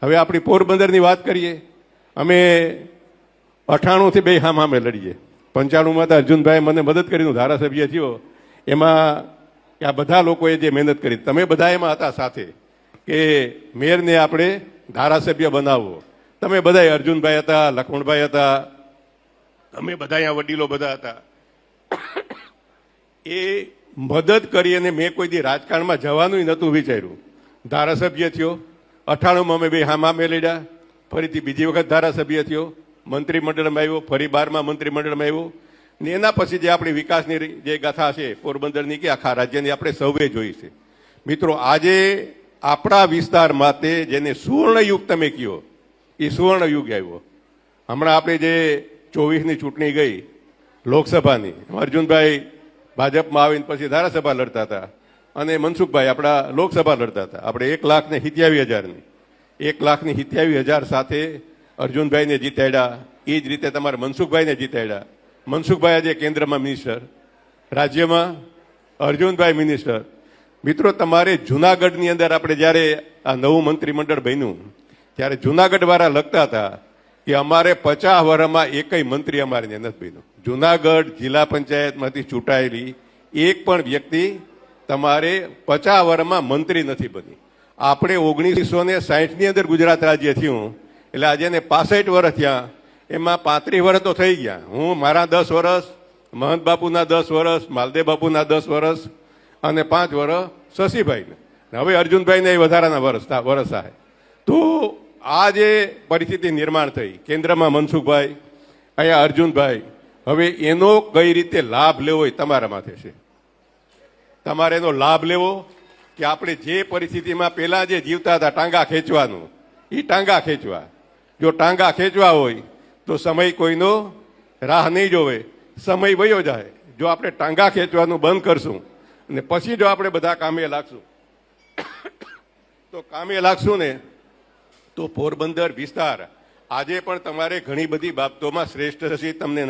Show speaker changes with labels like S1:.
S1: હવે આપણી પોરબંદરની વાત કરીએ, અમે 98થી બે સામે લડીએ. 95માં તો અર્જુનભાઈ મને મદદ કરી, હું ધારાસભ્ય થયો. એમાં આ બધા લોકોએ જે મહેનત કરી, તમે બધા એમાં હતા સાથે, કે મેયરને આપણે ધારાસભ્ય બનાવવો. તમે બધા, અર્જુનભાઈ હતા, લખમણભાઈ હતા, તમે બધા અહીંયા વડીલો બધા હતા. એ મદદ કરી અને મેં કોઈ દી રાજકારણમાં જવાનું નહોતું વિચાર્યું. ધારાસભ્ય થયો. 98માં અમે બે સામે લડ્યા. ફરીથી બીજી વખત ધારાસભ્ય થયો, મંત્રીમંડળમાં આવ્યો, ફરી 12માં મંત્રીમંડળમાં આવ્યો. ને એના પછી જે આપણી વિકાસની જે ગાથા છે પોરબંદરની કે આખા રાજ્યની, આપણે સૌએ જોઈ છે. મિત્રો, આજે આપણા વિસ્તાર માટે જેને સુવર્ણયુગ તમે કહો, એ સુવર્ણયુગ આવ્યો. હમણાં આપણે જે 24ની ચૂંટણી ગઈ લોકસભાની, અર્જુનભાઈ ભાજપમાં આવીને પછી ધારાસભા લડતા હતા અને મનસુખભાઈ આપણા લોકસભા લડતા હતા. આપણે 1,87,000ની 1,87,000 સાથે અર્જુનભાઈને જીતાડ્યા. એ જ રીતે તમારે મનસુખભાઈને જીતાડ્યા. મનસુખભાઈ આજે કેન્દ્રમાં મિનિસ્ટર, રાજ્યમાં અર્જુનભાઈ મિનિસ્ટર. મિત્રો, તમારે જુનાગઢની અંદર આપણે જ્યારે આ નવું મંત્રીમંડળ બન્યું ત્યારે જુનાગઢ વાળા લખતા હતા કે અમારે 50 વર્ષમાં એકય મંત્રી અમારે નથી બન્યું. જુનાગઢ જિલ્લા પંચાયતમાંથી ચૂંટાયેલી એક પણ વ્યક્તિ તમારે 50 વર્ષમાં મંત્રી નથી બની. આપણે 1960ની અંદર ગુજરાત રાજ્ય થયું, એટલે આજે 65 વર્ષ થયા. એમાં 35 વર્ષ તો થઈ ગયા. હું મારા 10 વર્ષ, મહંત બાપુના 10 વર્ષ, માલદેવ બાપુના 10 વર્ષ અને 5 વર્ષ શશીભાઈને, હવે અર્જુનભાઈને વધારાના વર્ષ થાય. તો આ જે પરિસ્થિતિ નિર્માણ થઈ, કેન્દ્રમાં મનસુખભાઈ, અહીંયા અર્જુનભાઈ, હવે એનો કઈ રીતે લાભ લેવો એ તમારા માથે છે. તમારે એનો લાભ લેવો કે આપણે જે પરિસ્થિતિમાં પેલા જે જીવતા હતા ટાંગા ખેંચવાનું, એ ટાંગા ખેંચવા. જો ટાંગા ખેંચવા હોય તો સમય કોઈનો રાહ નહીં જોવે, સમય વયો જાય. જો આપણે ટાંગા ખેંચવાનું બંધ કરશું અને પછી જો આપણે બધા કામે લાગશું તો કામે લાગશું ને તો પોરબંદર વિસ્તાર આજે પણ તમારે ઘણી બધી બાબતોમાં શ્રેષ્ઠ છે. તમને